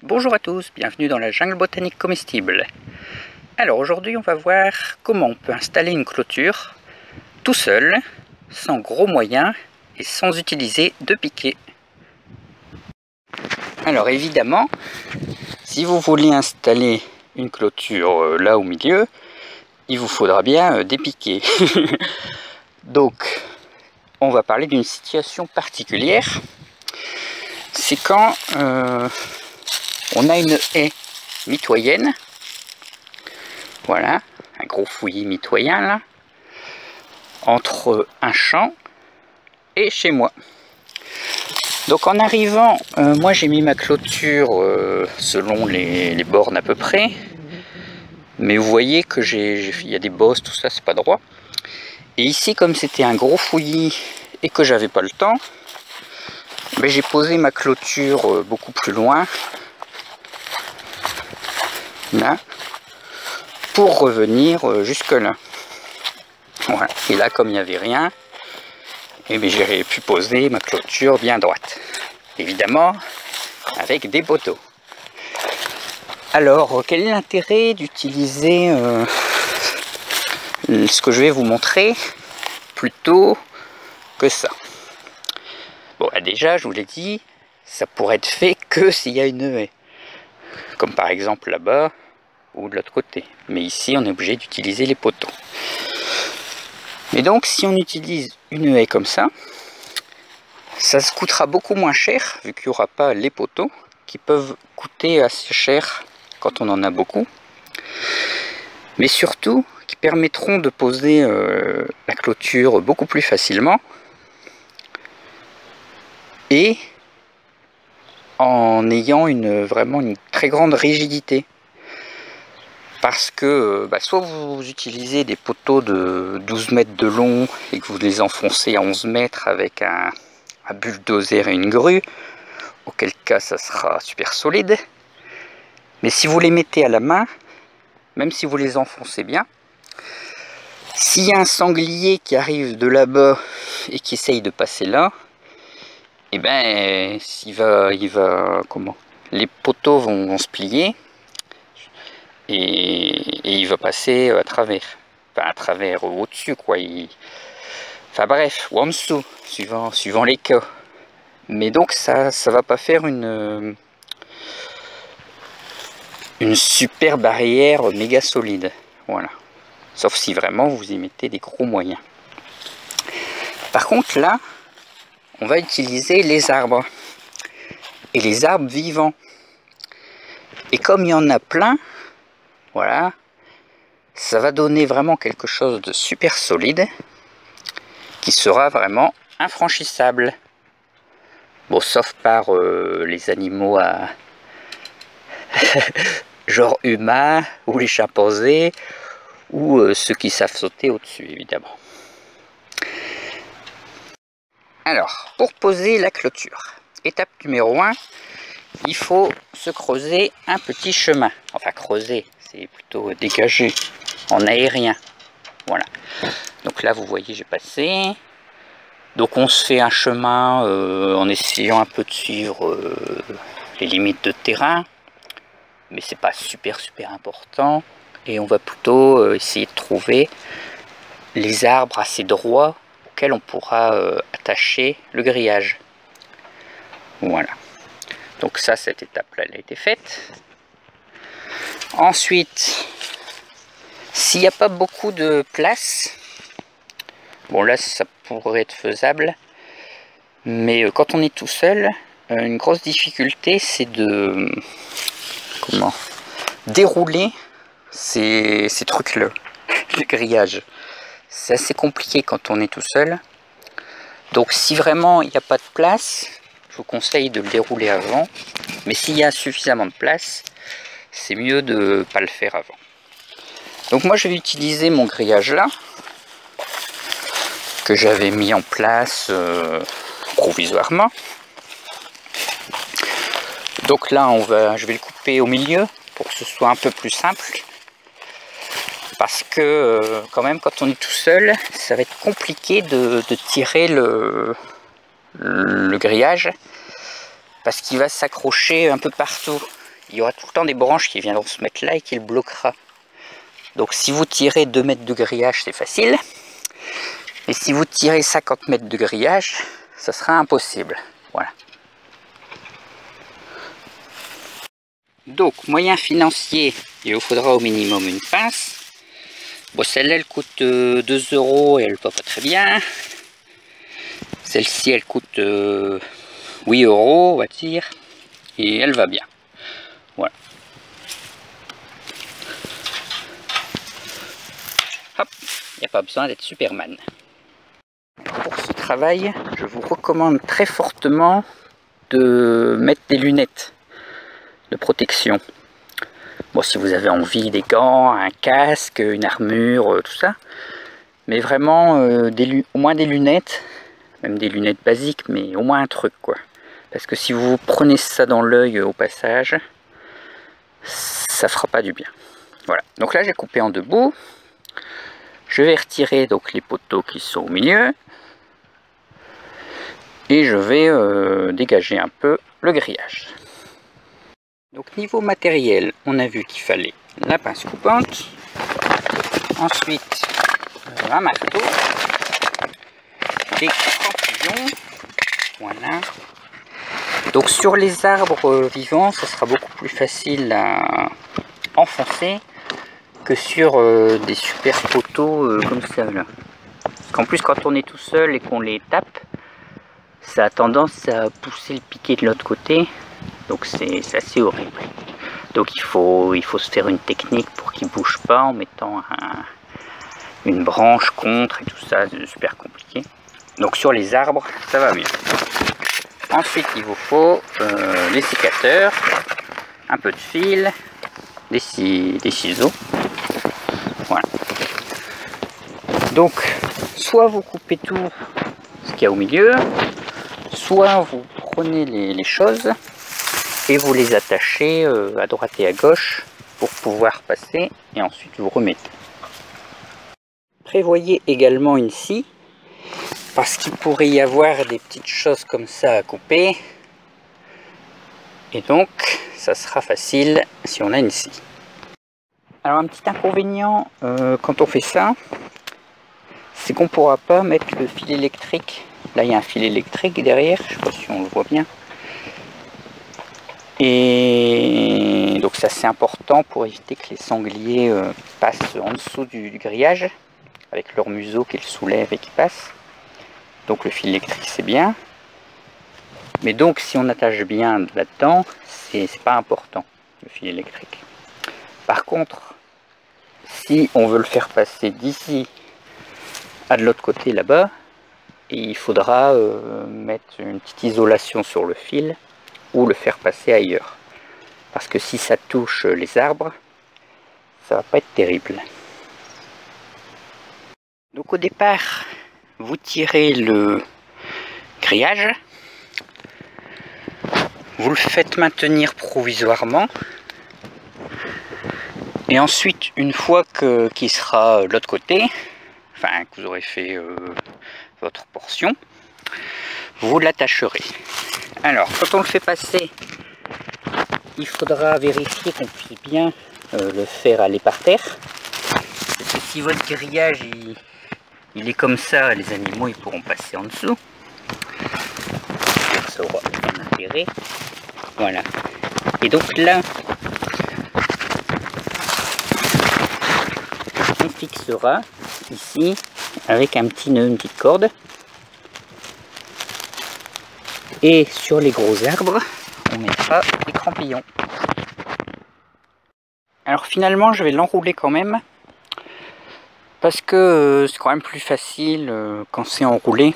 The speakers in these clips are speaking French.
Bonjour à tous, bienvenue dans la jungle botanique comestible. Alors aujourd'hui on va voir comment on peut installer une clôture tout seul, sans gros moyens et sans utiliser de piquet. Alors évidemment, si vous voulez installer une clôture là au milieu, il vous faudra bien des piquets. Donc on va parler d'une situation particulière. C'est quand on a une haie mitoyenne, voilà, un gros fouillis mitoyen là, entre un champ et chez moi. Donc en arrivant, moi j'ai mis ma clôture selon les bornes à peu près, mais vous voyez que il y a des bosses, tout ça, c'est pas droit. Et ici, comme c'était un gros fouillis et que j'avais pas le temps, ben, j'ai posé ma clôture beaucoup plus loin, là, pour revenir jusque là. Voilà. Et là, comme il n'y avait rien, et bien j'ai pu poser ma clôture bien droite, évidemment avec des poteaux. Alors quel est l'intérêt d'utiliser ce que je vais vous montrer plutôt que ça? Bon, déjà je vous l'ai dit, ça pourrait être fait que s'il y a une haie, comme par exemple là-bas ou de l'autre côté, mais ici on est obligé d'utiliser les poteaux. Et donc si on utilise une haie comme ça se coûtera beaucoup moins cher, vu qu'il n'y aura pas les poteaux, qui peuvent coûter assez cher quand on en a beaucoup, mais surtout qui permettront de poser la clôture beaucoup plus facilement, et en ayant vraiment une très grande rigidité. Parce que soit vous utilisez des poteaux de 12 mètres de long et que vous les enfoncez à 11 mètres avec un bulldozer et une grue, auquel cas ça sera super solide. Mais si vous les mettez à la main, même si vous les enfoncez bien, s'il y a un sanglier qui arrive de là-bas et qui essaye de passer là, et ben les poteaux vont se plier et il va passer à travers, enfin à travers ou au-dessus quoi. Enfin bref, ou en dessous, suivant les cas. Mais donc ça va pas faire une super barrière méga solide, voilà. Sauf si vraiment vous y mettez des gros moyens. Par contre là, on va utiliser les arbres. Et les arbres vivants. Et comme il y en a plein, voilà, ça va donner vraiment quelque chose de super solide, qui sera vraiment infranchissable. Bon, sauf par les animaux à genre humains, ou les chimpanzés, ou ceux qui savent sauter au-dessus, évidemment. Alors, pour poser la clôture, étape numéro 1, il faut se creuser un petit chemin. Enfin, creuser, c'est plutôt dégager, en aérien. Voilà. Donc là, vous voyez, j'ai passé. Donc on se fait un chemin en essayant un peu de suivre les limites de terrain, mais c'est pas super important, et on va plutôt essayer de trouver les arbres assez droits auxquels on pourra attacher le grillage. Voilà. Donc ça, cette étape-là, elle a été faite. Ensuite, s'il n'y a pas beaucoup de place, bon là ça pourrait être faisable, mais quand on est tout seul, une grosse difficulté c'est de dérouler ces trucs là, le grillage. C'est assez compliqué quand on est tout seul, donc si vraiment il n'y a pas de place, je vous conseille de le dérouler avant, mais s'il y a suffisamment de place, c'est mieux de ne pas le faire avant. Donc moi je vais utiliser mon grillage là, que j'avais mis en place provisoirement. Donc là je vais le couper au milieu pour que ce soit un peu plus simple, parce que quand même quand on est tout seul, ça va être compliqué de tirer le grillage, parce qu'il va s'accrocher un peu partout il y aura tout le temps des branches qui viendront se mettre là et qui le bloquera. Donc si vous tirez 2 mètres de grillage, c'est facile. Et si vous tirez 50 mètres de grillage, ça sera impossible. Voilà. Donc, moyen financier, il vous faudra au minimum une pince. Bon, celle-là, elle coûte 2 € et elle va pas très bien. Celle-ci, elle coûte 8 €, on va dire. Et elle va bien. Voilà. Hop, il n'y a pas besoin d'être Superman. Pour ce travail, je vous recommande très fortement de mettre des lunettes de protection. Bon, si vous avez envie, des gants, un casque, une armure, tout ça. Mais vraiment, au moins des lunettes, même des lunettes basiques, mais au moins un truc, quoi. Parce que si vous prenez ça dans l'œil au passage, ça fera pas du bien. Voilà, donc là j'ai coupé en 2 bouts. Je vais retirer donc les poteaux qui sont au milieu. Et je vais dégager un peu le grillage. Donc niveau matériel, on a vu qu'il fallait la pince coupante, ensuite un marteau, des crampons, voilà. Donc sur les arbres vivants, ça sera beaucoup plus facile à enfoncer que sur des super poteaux comme ça là. Parce qu'en plus quand on est tout seul et qu'on les tape, ça a tendance à pousser le piquet de l'autre côté. Donc c'est assez horrible. Donc il faut se faire une technique pour qu'il ne bouge pas en mettant une branche contre et tout ça, c'est super compliqué. Donc sur les arbres, ça va mieux. Ensuite il vous faut des sécateurs, un peu de fil, des ciseaux. Voilà. Donc soit vous coupez tout ce qu'il y a au milieu, soit vous prenez les choses et vous les attachez à droite et à gauche pour pouvoir passer et ensuite vous remettez. Prévoyez également une scie parce qu'il pourrait y avoir des petites choses comme ça à couper et donc ça sera facile si on a une scie. Alors un petit inconvénient quand on fait ça, c'est qu'on ne pourra pas mettre le fil électrique. Là il y a un fil électrique derrière, je ne sais pas si on le voit bien. Et donc ça c'est important pour éviter que les sangliers passent en dessous du grillage avec leur museau qu'ils soulèvent et qui passent. Donc le fil électrique c'est bien. Mais donc si on attache bien là-dedans, c'est pas important le fil électrique. Par contre, si on veut le faire passer d'ici à de l'autre côté là-bas, il faudra mettre une petite isolation sur le fil ou le faire passer ailleurs. Parce que si ça touche les arbres, ça va pas être terrible. Donc au départ, vous tirez le grillage, vous le faites maintenir provisoirement, et ensuite, une fois qu'il sera de l'autre côté, enfin que vous aurez fait votre portion, vous l'attacherez. Alors, quand on le fait passer, il faudra vérifier qu'on puisse bien le faire aller par terre. Parce que si votre grillage il est comme ça, les animaux ils pourront passer en dessous. Ça aura un intérêt. Voilà. Et donc là, on fixera ici avec un petit nœud, une petite corde. Et sur les gros arbres, on mettra des crampillons. Alors finalement, je vais l'enrouler quand même. Parce que c'est quand même plus facile quand c'est enroulé.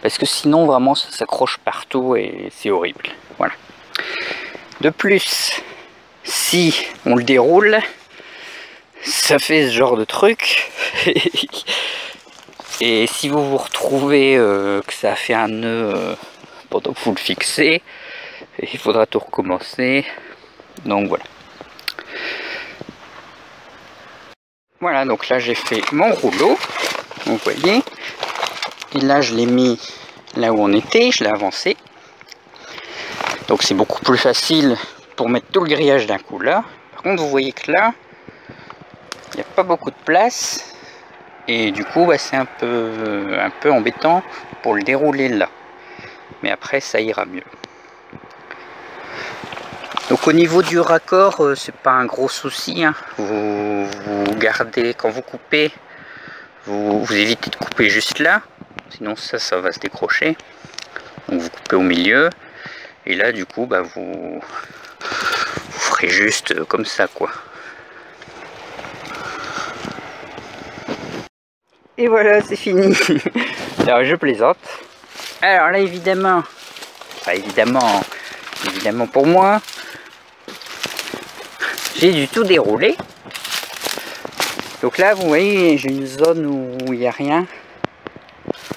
Parce que sinon, vraiment, ça s'accroche partout et c'est horrible. Voilà. De plus, si on le déroule, ça fait ce genre de truc. Et si vous vous retrouvez que ça a fait un nœud pendant que vous le fixez, il faudra tout recommencer. Donc voilà. Voilà, donc là j'ai fait mon rouleau, vous voyez. Et là je l'ai mis là où on était, je l'ai avancé. Donc c'est beaucoup plus facile pour mettre tout le grillage d'un coup là. Par contre, vous voyez que là, il n'y a pas beaucoup de place. Et du coup, bah, c'est un peu embêtant pour le dérouler là. Mais après, ça ira mieux. Donc au niveau du raccord, c'est pas un gros souci. Hein. Vous gardez, quand vous coupez, vous évitez de couper juste là. Sinon ça va se décrocher. Donc vous coupez au milieu. Et là, du coup, bah, vous ferez juste comme ça, quoi. Et voilà, c'est fini. Alors, je plaisante. Alors là, évidemment, enfin, évidemment pour moi, j'ai du tout déroulé. Donc là, vous voyez, j'ai une zone où il n'y a rien.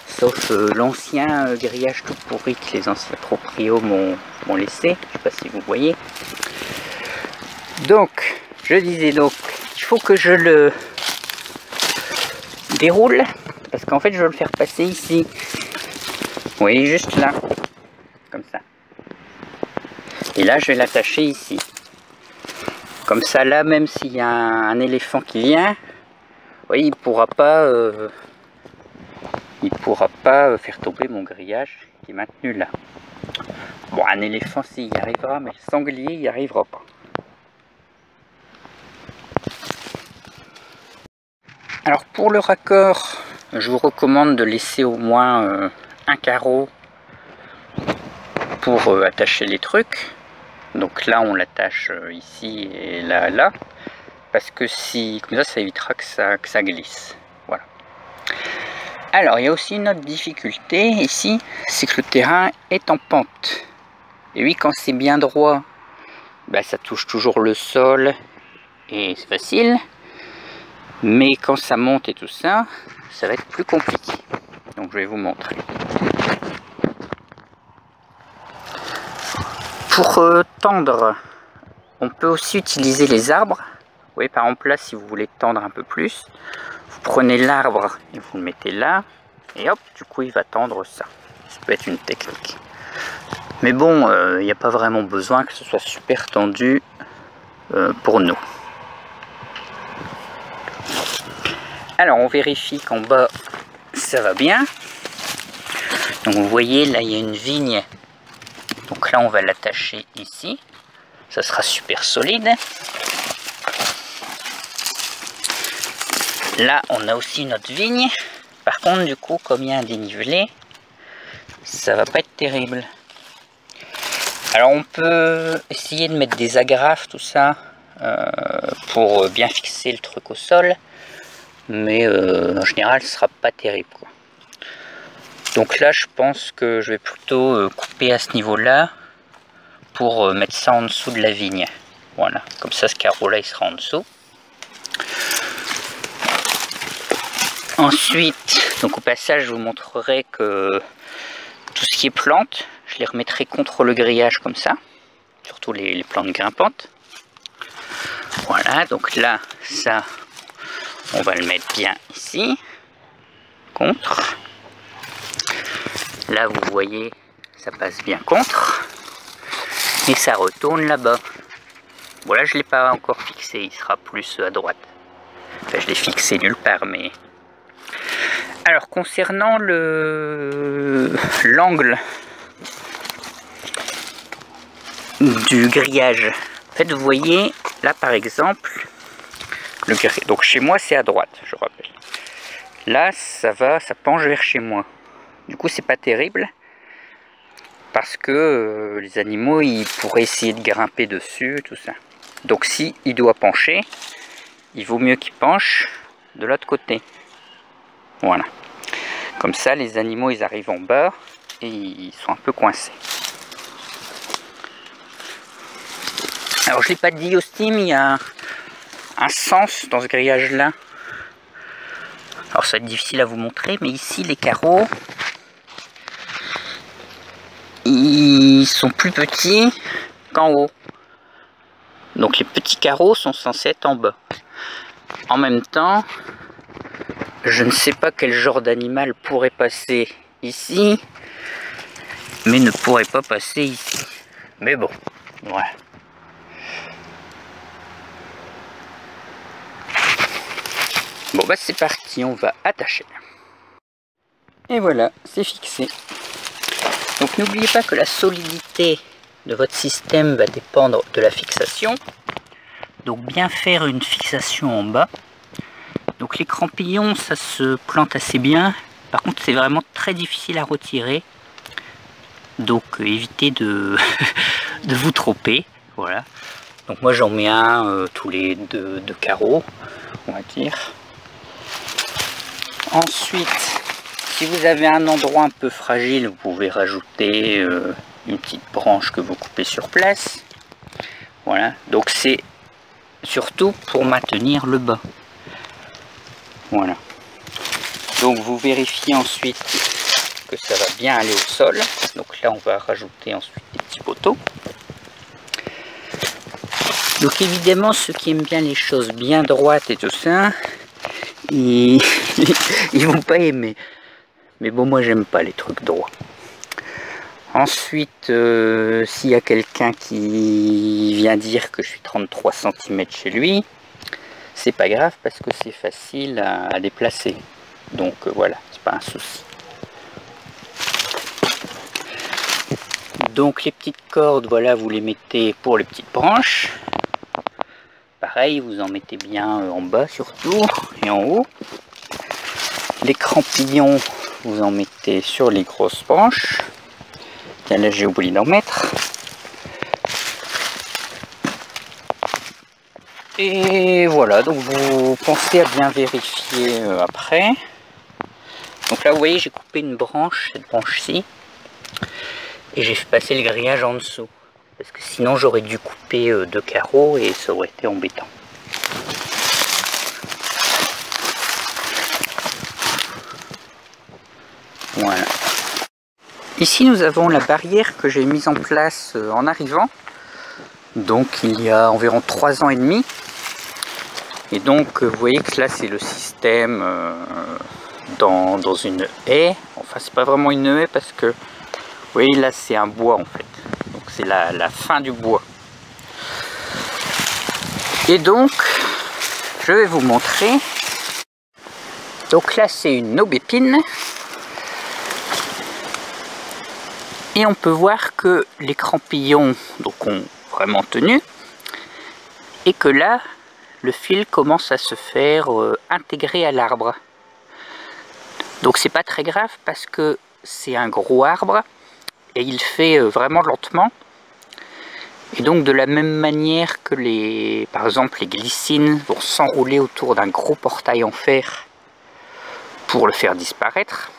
Sauf l'ancien grillage tout pourri que les anciens proprios m'ont laissé. Je sais pas si vous voyez. Donc, je disais donc, il faut que je le déroule. Parce qu'en fait, je veux le faire passer ici. Vous voyez, juste là. Comme ça. Et là, je vais l'attacher ici. Comme ça, là, même s'il y a un éléphant qui vient, vous voyez, il ne pourra pas faire tomber mon grillage qui est maintenu là. Bon, un éléphant, s'il y arrivera, mais le sanglier, il n'y arrivera pas. Alors, pour le raccord, je vous recommande de laisser au moins un carreau pour attacher les trucs. Donc là, on l'attache ici et là, là. Parce que si, comme ça évitera que ça glisse. Voilà. Alors, il y a aussi une autre difficulté ici, c'est que le terrain est en pente. Et oui, quand c'est bien droit, bah, ça touche toujours le sol et c'est facile. Mais quand ça monte et tout ça, ça va être plus compliqué. Donc, je vais vous montrer. Pour tendre, on peut aussi utiliser les arbres. Vous voyez, par exemple là, si vous voulez tendre un peu plus, vous prenez l'arbre et vous le mettez là, et hop, du coup il va tendre ça. Ça peut être une technique. Mais bon, il n'y a pas vraiment besoin que ce soit super tendu pour nous. Alors on vérifie qu'en bas, ça va bien. Donc vous voyez, là il y a une vigne. Donc là on va l'attacher ici. Ça sera super solide. Là, on a aussi notre vigne. Par contre, du coup, comme il y a un dénivelé, ça va pas être terrible. Alors, on peut essayer de mettre des agrafes, tout ça, pour bien fixer le truc au sol. Mais en général, ce sera pas terrible, quoi. Donc là, je pense que je vais plutôt couper à ce niveau-là pour mettre ça en dessous de la vigne. Voilà, comme ça, ce carreau-là, il sera en dessous. Ensuite, donc au passage, je vous montrerai que tout ce qui est plantes, je les remettrai contre le grillage comme ça, surtout les plantes grimpantes. Voilà, donc là, ça, on va le mettre bien ici, contre. Là, vous voyez, ça passe bien contre, et ça retourne là-bas. Voilà, je ne l'ai pas encore fixé, il sera plus à droite. Enfin, je l'ai fixé nulle part, mais... Alors, concernant l'angle du grillage, en fait, vous voyez, là, par exemple, donc chez moi, c'est à droite, je rappelle. Là, ça penche vers chez moi. Du coup, c'est pas terrible, parce que les animaux, ils pourraient essayer de grimper dessus, tout ça. Donc, si il doit pencher, il vaut mieux qu'il penche de l'autre côté. Voilà. Comme ça, les animaux, ils arrivent en bas et ils sont un peu coincés. Alors, je ne l'ai pas dit aussi, mais il y a un sens dans ce grillage-là. Alors, ça va être difficile à vous montrer, mais ici, les carreaux, ils sont plus petits qu'en haut. Donc, les petits carreaux sont censés être en bas. En même temps, je ne sais pas quel genre d'animal pourrait passer ici, mais ne pourrait pas passer ici. Mais bon, voilà. Bon bah c'est parti, on va attacher. Et voilà, c'est fixé. Donc n'oubliez pas que la solidité de votre système va dépendre de la fixation. Donc bien faire une fixation en bas. Donc les crampillons, ça se plante assez bien. Par contre, c'est vraiment très difficile à retirer. Donc évitez de, de vous tromper. Voilà. Donc moi j'en mets un tous les deux carreaux, on va dire. Ensuite, si vous avez un endroit un peu fragile, vous pouvez rajouter une petite branche que vous coupez sur place. Voilà. Donc c'est surtout pour maintenir le bas. Voilà. Donc vous vérifiez ensuite que ça va bien aller au sol. Donc là on va rajouter ensuite des petits poteaux. Donc évidemment ceux qui aiment bien les choses bien droites et tout ça, ils vont pas aimer. Mais bon, moi j'aime pas les trucs droits. Ensuite, s'il y a quelqu'un qui vient dire que je suis 33 cm chez lui, c'est pas grave parce que c'est facile à déplacer. Donc voilà, c'est pas un souci. Donc les petites cordes, voilà, vous les mettez pour les petites branches. Pareil, vous en mettez bien en bas surtout et en haut. Les crampillons, vous en mettez sur les grosses branches. Tiens, là j'ai oublié d'en mettre. Et voilà, donc vous pensez à bien vérifier après. Donc là vous voyez, j'ai coupé une branche, cette branche-ci, et j'ai fait passer le grillage en dessous. Parce que sinon j'aurais dû couper deux carreaux et ça aurait été embêtant. Voilà. Ici nous avons la barrière que j'ai mise en place en arrivant. Donc il y a environ 3 ans et demi. Et donc vous voyez que là c'est le système dans une haie. Enfin c'est pas vraiment une haie parce que vous voyez là c'est un bois en fait. Donc c'est la fin du bois. Et donc je vais vous montrer. Donc là c'est une aubépine. Et on peut voir que les crampillons donc, ont vraiment tenu. Et que là, le fil commence à se faire intégrer à l'arbre. Donc c'est pas très grave parce que c'est un gros arbre. Et il fait vraiment lentement. Et donc de la même manière que par exemple les glycines vont s'enrouler autour d'un gros portail en fer pour le faire disparaître.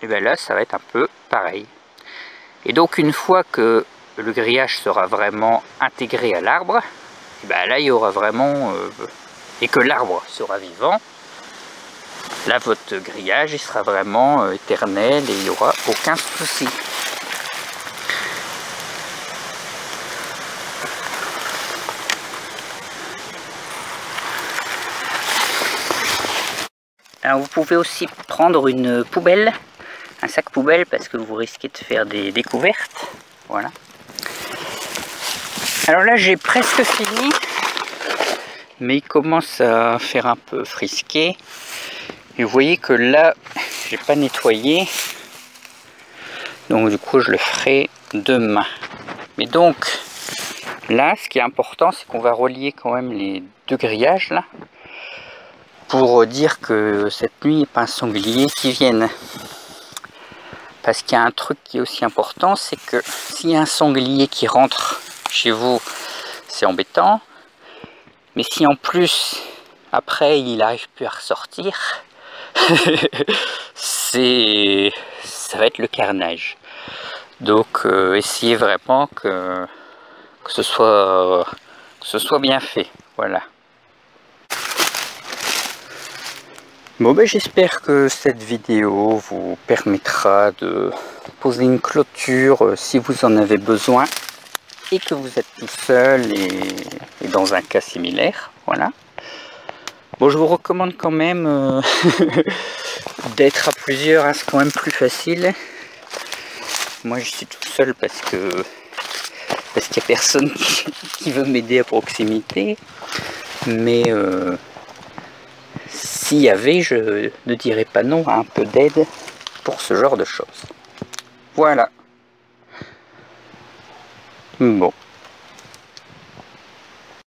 Et bien là, ça va être un peu pareil. Et donc une fois que le grillage sera vraiment intégré à l'arbre, ben là il y aura vraiment... et que l'arbre sera vivant, là votre grillage il sera vraiment éternel et il n'y aura aucun souci. Alors vous pouvez aussi prendre une poubelle, un sac poubelle parce que vous risquez de faire des découvertes. Voilà. Alors là j'ai presque fini, mais il commence à faire un peu frisqué. Et vous voyez que là j'ai pas nettoyé, donc du coup je le ferai demain. Mais donc là ce qui est important c'est qu'on va relier quand même les deux grillages là, pour dire que cette nuit il n'y a pas un sanglier qui vienne. Parce qu'il y a un truc qui est aussi important, c'est que s'il y a un sanglier qui rentre chez vous, c'est embêtant. Mais si en plus, après, il n'arrive plus à ressortir, ça va être le carnage. Donc, essayez vraiment que ce soit bien fait. Voilà. Bon ben j'espère que cette vidéo vous permettra de poser une clôture si vous en avez besoin et que vous êtes tout seul et dans un cas similaire, voilà. Bon je vous recommande quand même d'être à plusieurs, hein, c'est quand même plus facile. Moi je suis tout seul parce qu'il n'y a personne qui veut m'aider à proximité, mais s'il y avait, je ne dirais pas non à un peu d'aide pour ce genre de choses. Voilà. Bon.